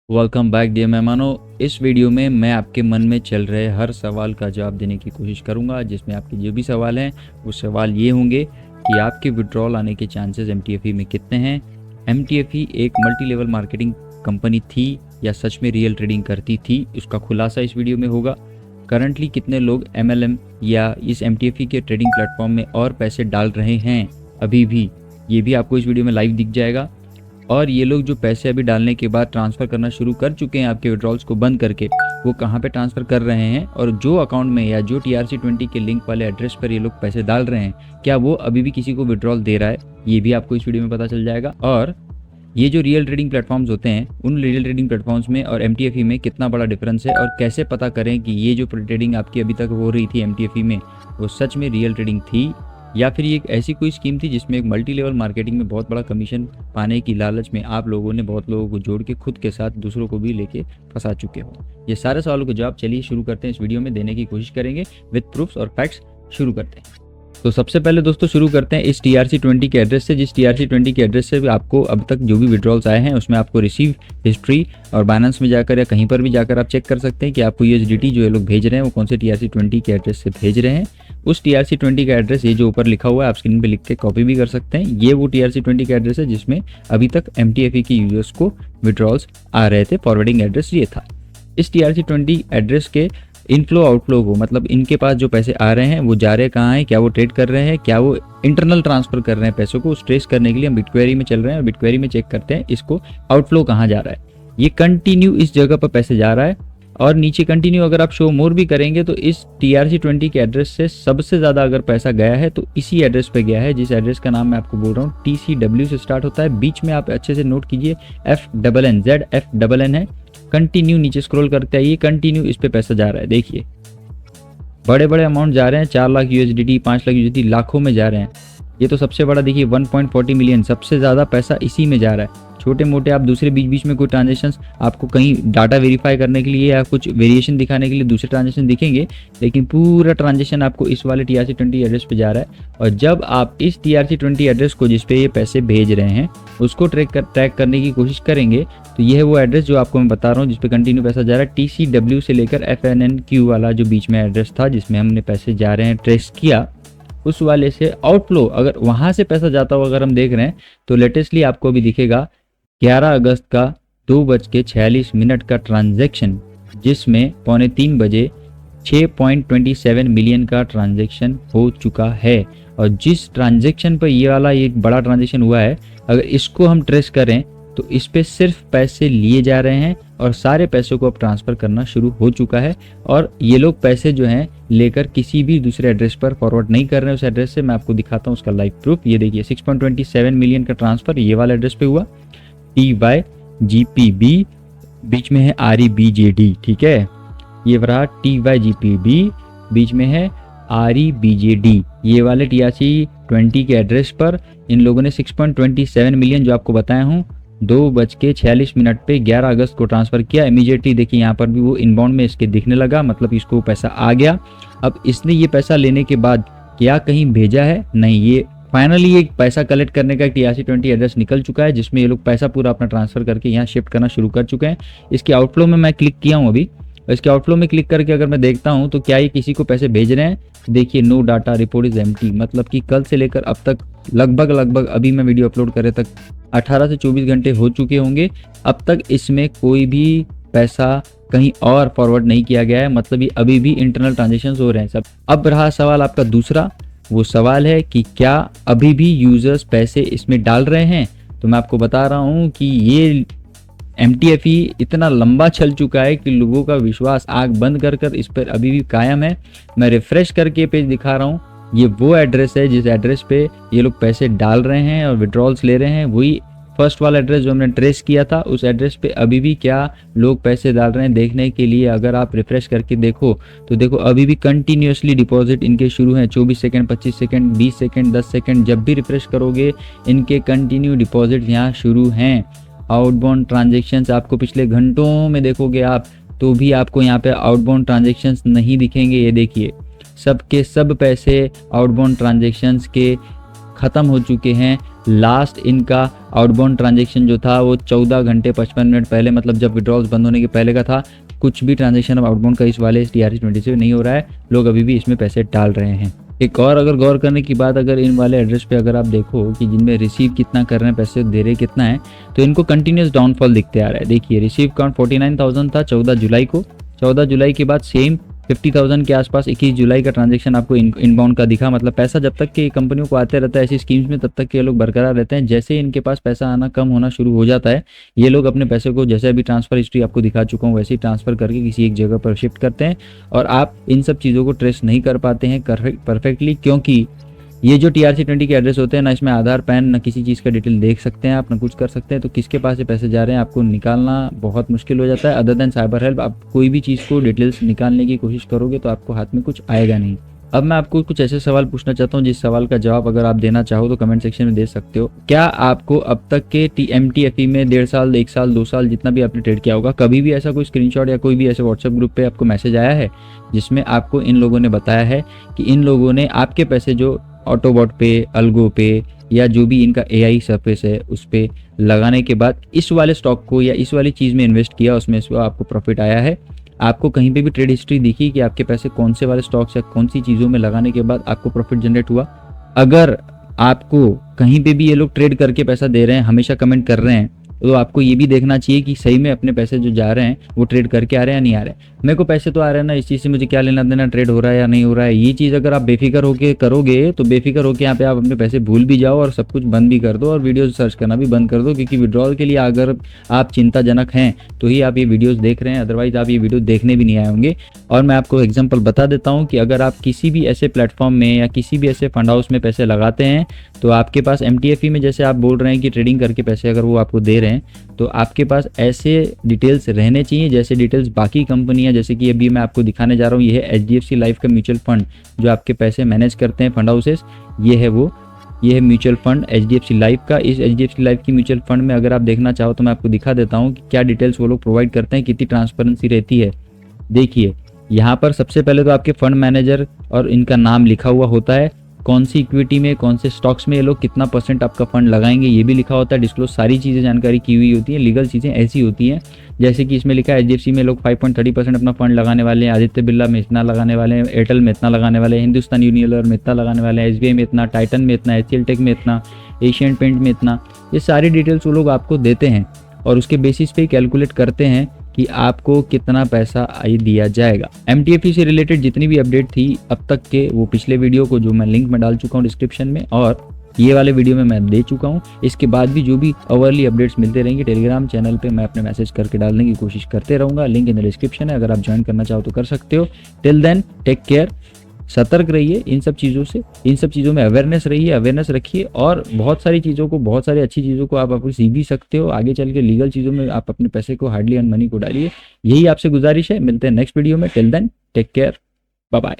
Welcome back dear मेहमानों। इस video में मैं आपके मन में चल रहे हर सवाल का जवाब देने की कोशिश करूंगा, जिसमें आपके जो भी सवाल हैं वो सवाल ये होंगे कि आपके विड्रॉल आने के चांसेस MTFE में कितने हैं। MTFE एक मल्टी लेवल मार्केटिंग कंपनी थी या सच में रियल ट्रेडिंग करती थी, उसका खुलासा इस वीडियो में होगा। करंटली कितने लोग MLM या इस MTFE के ट्रेडिंग प्लेटफॉर्म में और पैसे डाल रहे हैं अभी भी, ये भी आपको इस वीडियो में लाइव दिख जाएगा। और ये लोग जो पैसे अभी डालने के बाद ट्रांसफ़र करना शुरू कर चुके हैं आपके विड्रॉल्स को बंद करके, वो कहाँ पे ट्रांसफ़र कर रहे हैं, और जो अकाउंट में या जो TRC20 के लिंक वाले एड्रेस पर ये लोग पैसे डाल रहे हैं, क्या वो अभी भी किसी को विड्रॉल दे रहा है, ये भी आपको इस वीडियो में पता चल जाएगा। और ये जो रियल ट्रेडिंग प्लेटफॉर्म्स होते हैं, उन रियल ट्रेडिंग प्लेटफॉर्म्स में और MTFE में कितना बड़ा डिफरेंस है, और कैसे पता करें कि ये जो ट्रेडिंग आपकी अभी तक हो रही थी MTFE में वो सच में रियल ट्रेडिंग थी या फिर ये एक ऐसी कोई स्कीम थी जिसमें एक मल्टी लेवल मार्केटिंग में बहुत बड़ा कमीशन पाने की लालच में आप लोगों ने बहुत लोगों को जोड़ के खुद के साथ दूसरों को भी लेके फंसा चुके हो। ये सारे सवालों के जवाब चलिए शुरू करते हैं, इस वीडियो में देने की कोशिश करेंगे विद प्रूफ्स और फैक्ट्स। शुरू करते हैं। तो सबसे पहले दोस्तों शुरू करते हैं इस TRC20 के एड्रेस से, जिस TRC20 के एड्रेस से आपको अब तक जो भी विड्रॉल्स आए हैं उसमें आपको रिसीव हिस्ट्री और बाइनेंस में जाकर या कहीं पर भी जाकर आप चेक कर सकते हैं कि आपको USDT जो ये लोग भेज रहे हैं वो कौन से TRC20 के एड्रेस से भेज रहे हैं। उस TRC20 का एड्रेस ये जो ऊपर लिखा हुआ है आप स्क्रीन पे लिख के कॉपी भी कर सकते हैं, ये वो TRC20 का एड्रेस है जिसमें अभी तक MTFE के यूजर्स को विड्रॉल्स आ रहे थे। फॉरवर्डिंग एड्रेस ये था। इस TRC20 एड्रेस के इनफ्लो आउटफ्लो को, मतलब इनके पास जो पैसे आ रहे हैं वो जा रहे कहाँ हैं, क्या वो ट्रेड कर रहे हैं, क्या वो इंटरनल ट्रांसफर कर रहे हैं पैसों को, उस ट्रेस करने के लिए हम बिटक्वेरी में चल रहे हैं और बिटक्वेरी में चेक करते हैं इसको आउटफ्लो कहाँ जा रहा है। ये कंटिन्यू इस जगह पर पैसे जा रहा है और नीचे कंटिन्यू अगर आप शो मोर भी करेंगे तो इस TRC20 के एड्रेस से सबसे ज़्यादा अगर पैसा गया है तो इसी एड्रेस पे गया है, जिस एड्रेस का नाम मैं आपको बोल रहा हूँ TCW से स्टार्ट होता है। बीच में आप अच्छे से नोट कीजिए FNN है। कंटिन्यू नीचे स्क्रॉल करते आइए, कंटिन्यू इस पे पैसा जा रहा है। देखिए बड़े बड़े अमाउंट जा रहे हैं, 4 लाख USDT, 5 लाख USDT, लाखों में जा रहे हैं। ये तो सबसे बड़ा देखिए 1.40 मिलियन, सबसे ज़्यादा पैसा इसी में जा रहा है। छोटे मोटे आप दूसरे बीच बीच में कोई ट्रांजेक्शन्स आपको कहीं डाटा वेरीफाई करने के लिए या कुछ वेरिएशन दिखाने के लिए दूसरे ट्रांजेक्शन दिखेंगे, लेकिन पूरा ट्रांजेक्शन आपको इस वाले TRC20 एड्रेस पे जा रहा है। और जब आप इस TRC20 एड्रेस को जिस पे ये पैसे भेज रहे हैं उसको ट्रैक करने की कोशिश करेंगे तो ये है वो एड्रेस जो आपको मैं बता रहा हूँ जिस पे कंटिन्यू पैसा जा रहा है। TCW से लेकर FNNQ वाला जो बीच में एड्रेस था जिसमें हमने पैसे जा रहे हैं ट्रेस किया, उस वाले से आउटफ्लो अगर वहाँ से पैसा जाता हुआ अगर हम देख रहे हैं तो लेटेस्टली आपको अभी दिखेगा 11 अगस्त का 2:46 का ट्रांजैक्शन, जिसमें 2:45 बजे 6.27 मिलियन का ट्रांजैक्शन हो चुका है। और जिस ट्रांजैक्शन पर ये वाला एक बड़ा ट्रांजैक्शन हुआ है, अगर इसको हम ट्रेस करें तो इस पे सिर्फ पैसे लिए जा रहे हैं और सारे पैसों को अब ट्रांसफ़र करना शुरू हो चुका है। और ये लोग पैसे जो हैं लेकर किसी भी दूसरे एड्रेस पर फॉरवर्ड नहीं कर रहे हैं। उस एड्रेस से मैं आपको दिखाता हूँ उसका लाइव प्रूफ। ये देखिए 6.27 मिलियन का ट्रांसफ़र ये वाला एड्रेस पे हुआ, TYGPB, बीच में है REBJD, ठीक है, ये रहा TYGPB, बीच में है REBJD। ये वाले TRC20 के एड्रेस पर इन लोगों ने 6.27 मिलियन जो आपको बताया हूँ 2:46 पे 11 अगस्त को ट्रांसफ़र किया। इमीडिएटली देखिए यहाँ पर भी वो इनबाउंड में इसके दिखने लगा, मतलब इसको पैसा आ गया। अब इसने ये पैसा लेने के बाद क्या कहीं भेजा है? नहीं, ये फाइनली ये पैसा कलेक्ट करने का TRC20 एड्रेस निकल चुका है जिसमें ये लोग पैसा पूरा अपना ट्रांसफ़र करके यहाँ शिफ्ट करना शुरू कर चुके हैं। इसके आउटफ्लो में मैं क्लिक किया हूँ अभी, इसके आउटफ्लो में क्लिक करके अगर मैं देखता हूँ तो क्या ये किसी को पैसे भेज रहे हैं? देखिए no data report is empty, मतलब कि कल से लेकर अब तक लगभग अभी मैं वीडियो अपलोड करे तक 18 से 24 घंटे हो चुके होंगे, अब तक इसमें कोई भी पैसा कहीं और फॉरवर्ड नहीं किया गया है, मतलब ये अभी भी इंटरनल ट्रांजेक्शन्स हो रहे हैं सब। अब रहा सवाल आपका दूसरा, वो सवाल है कि क्या अभी भी यूजर्स पैसे इसमें डाल रहे हैं? तो मैं आपको बता रहा हूँ कि ये MTFE इतना लंबा चल चुका है कि लोगों का विश्वास आंख बंद कर इस पर अभी भी कायम है। मैं रिफ्रेश करके पेज दिखा रहा हूँ, ये वो एड्रेस है जिस एड्रेस पे ये लोग पैसे डाल रहे हैं और विड्रॉल्स ले रहे हैं। वही फर्स्ट वाला एड्रेस जो हमने ट्रेस किया था, उस एड्रेस पे अभी भी क्या लोग पैसे डाल रहे हैं देखने के लिए अगर आप रिफ्रेश करके देखो तो देखो अभी भी कंटिन्यूसली डिपॉजिट इनके शुरू हैं। 24 सेकंड, 25 सेकंड, 20 सेकंड, 10 सेकंड, जब भी रिफ्रेश करोगे इनके कंटिन्यू डिपॉजिट यहाँ शुरू हैं। आउटबाउंड ट्रांजेक्शन्स आपको पिछले घंटों में देखोगे आप तो भी आपको यहाँ पे आउटबाउंड ट्रांजेक्शन्स नहीं दिखेंगे। ये देखिए सब के सब पैसे आउटबाउंड ट्रांजेक्शन्स के ख़त्म हो चुके हैं। लास्ट इनका आउटबाउंड ट्रांजैक्शन जो था वो 14 घंटे 55 मिनट पहले, मतलब जब विड्रॉल्स बंद होने के पहले का था। कुछ भी ट्रांजैक्शन अब आउटबाउंड का इस वाले TRC20 से नहीं हो रहा है। लोग अभी भी इसमें पैसे डाल रहे हैं। एक और अगर गौर करने की बात, अगर इन वाले एड्रेस पे अगर आप देखो कि जिनमें रिसीव कितना कर रहे हैं, पैसे दे रहे कितना है, तो इनको कंटिन्यूस डाउनफॉल दिखते आ रहा है। देखिए रिसीव काउंट 49,000 था 14 जुलाई को। 14 जुलाई के बाद सेम 50,000 के आसपास 21 जुलाई का ट्रांजैक्शन आपको इनबाउंड का दिखा। मतलब पैसा जब तक कि कंपनियों को आते रहता है ऐसी स्कीम्स में, तब तक के ये लोग बरकरार रहते हैं। जैसे ही इनके पास पैसा आना कम होना शुरू हो जाता है, ये लोग अपने पैसे को, जैसे अभी ट्रांसफर हिस्ट्री आपको दिखा चुका हूँ, वैसे ही ट्रांसफर करके किसी एक जगह पर शिफ्ट करते हैं। और आप इन सब चीज़ों को ट्रेस नहीं कर पाते हैं परफेक्टली, क्योंकि ये जो TRC20 के एड्रेस होते हैं ना, इसमें आधार पैन ना किसी चीज़ का डिटेल देख सकते हैं आप, ना कुछ कर सकते हैं। तो किसके पास ये पैसे जा रहे हैं आपको निकालना बहुत मुश्किल हो जाता है। अदर देन साइबर हेल्प, आप कोई भी चीज़ को डिटेल्स निकालने की कोशिश करोगे तो आपको हाथ में कुछ आएगा नहीं। अब मैं आपको कुछ ऐसे सवाल पूछना चाहता हूँ जिस सवाल का जवाब अगर आप देना चाहो तो कमेंट सेक्शन में दे सकते हो। क्या आपको अब तक के MTFE में 1.5 साल 1 साल 2 साल जितना भी आपने ट्रेड किया होगा, कभी भी ऐसा कोई स्क्रीनशॉट या कोई भी ऐसे व्हाट्सएप ग्रुप पे आपको मैसेज आया है जिसमें आपको इन लोगों ने बताया है कि इन लोगों ने आपके पैसे जो ऑटोबॉट पे, अल्गो पे या जो भी इनका AI सर्फेस है उस पे लगाने के बाद इस वाले स्टॉक को या इस वाली चीज़ में इन्वेस्ट किया, उसमें से आपको प्रॉफिट आया है? आपको कहीं पे भी ट्रेड हिस्ट्री दिखी कि आपके पैसे कौन से वाले स्टॉक्स या कौन सी चीज़ों में लगाने के बाद आपको प्रॉफिट जनरेट हुआ? अगर आपको कहीं पे भी ये लोग ट्रेड करके पैसा दे रहे हैं, हमेशा कमेंट कर रहे हैं, तो आपको ये भी देखना चाहिए कि सही में अपने पैसे जो जा रहे हैं वो ट्रेड करके आ रहे हैं या नहीं आ रहे हैं। मेरे को पैसे तो आ रहे हैं ना, इस चीज़ से मुझे क्या लेना देना ट्रेड हो रहा है या नहीं हो रहा है। ये चीज़ अगर आप बेफिक्र होकर करोगे तो बेफिक्र होकर यहाँ पे आप अपने पैसे भूल भी जाओ और सब कुछ बंद भी कर दो और वीडियोज़ सर्च करना भी बंद कर दो। क्योंकि विड्रॉल के लिए अगर आप चिंताजनक हैं तो ही आप ये वीडियोज़ देख रहे हैं, अदरवाइज़ आप ये वीडियो देखने भी नहीं आए होंगे। और मैं आपको एग्जाम्पल बता देता हूँ कि अगर आप किसी भी ऐसे प्लेटफॉर्म में या किसी भी ऐसे फंड हाउस में पैसे लगाते हैं तो आपके पास MTFE में, जैसे आप बोल रहे हैं कि ट्रेडिंग करके पैसे अगर वो आपको दे रहे हैं, तो आपके पास ऐसे डिटेल्स रहने चाहिए जैसे डिटेल्स बाकी कंपनियां, जैसे कि अभी मैं आपको दिखाने जा रहा हूँ। ये है HDFC लाइफ का म्यूचुअल फंड जो आपके पैसे मैनेज करते हैं फंड हाउसेस। ये है म्यूचुअल फंड HDFC लाइफ का। इस HDFC लाइफ की म्यूचुअल फंड में अगर आप देखना चाहो तो मैं आपको दिखा देता हूँ कि क्या डिटेल्स वो लोग प्रोवाइड करते हैं, कितनी ट्रांसपेरेंसी रहती है। देखिए यहाँ पर सबसे पहले तो आपके फंड मैनेजर और इनका नाम लिखा हुआ होता है, कौन सी इक्विटी में, कौन से स्टॉक्स में ये लोग कितना % आपका फंड लगाएंगे ये भी लिखा होता है। डिस्क्लोज सारी चीज़ें जानकारी की हुई होती है। लीगल चीज़ें ऐसी होती हैं जैसे कि इसमें लिखा है HDFC में लोग 5.30% अपना फंड लगाने वाले हैं, आदित्य बिरला में इतना लगाने वाले हैं, एयरटेल में इतना लगाने वाले हैं, हिंदुस्तान यूनिलीवर में इतना लगाने वाले हैं, SBI में इतना, टाइटन में इतना, HCL टेक में इतना, एशियन पेंट में इतना। ये सारी डिटेल्स वो लोग आपको देते हैं और उसके बेसिस पे कैलकुलेट करते हैं कि आपको कितना पैसा दिया जाएगा। MTFE से रिलेटेड जितनी भी अपडेट थी अब तक के, वो पिछले वीडियो को जो मैं लिंक में डाल चुका हूँ डिस्क्रिप्शन में, और ये वाले वीडियो में मैं दे चुका हूँ। इसके बाद भी जो भी अवर्ली अपडेट्स मिलते रहेंगे टेलीग्राम चैनल पे मैं अपने मैसेज करके डालने की कोशिश करते रहूँगा। लिंक इन द डिस्क्रिप्शन है, अगर आप ज्वाइन करना चाहो तो कर सकते हो। टिल देन टेक केयर, सतर्क रहिए इन सब चीज़ों से, इन सब चीज़ों में अवेयरनेस रहिए, अवेयरनेस रखिए। और बहुत सारी चीज़ों को, बहुत सारी अच्छी चीज़ों को आप सीख भी सकते हो। आगे चल के लीगल चीज़ों में आप अपने पैसे को, हार्डली अर्न मनी को डालिए। यही आपसे गुजारिश है। मिलते हैं नेक्स्ट वीडियो में। Till then take care, bye bye.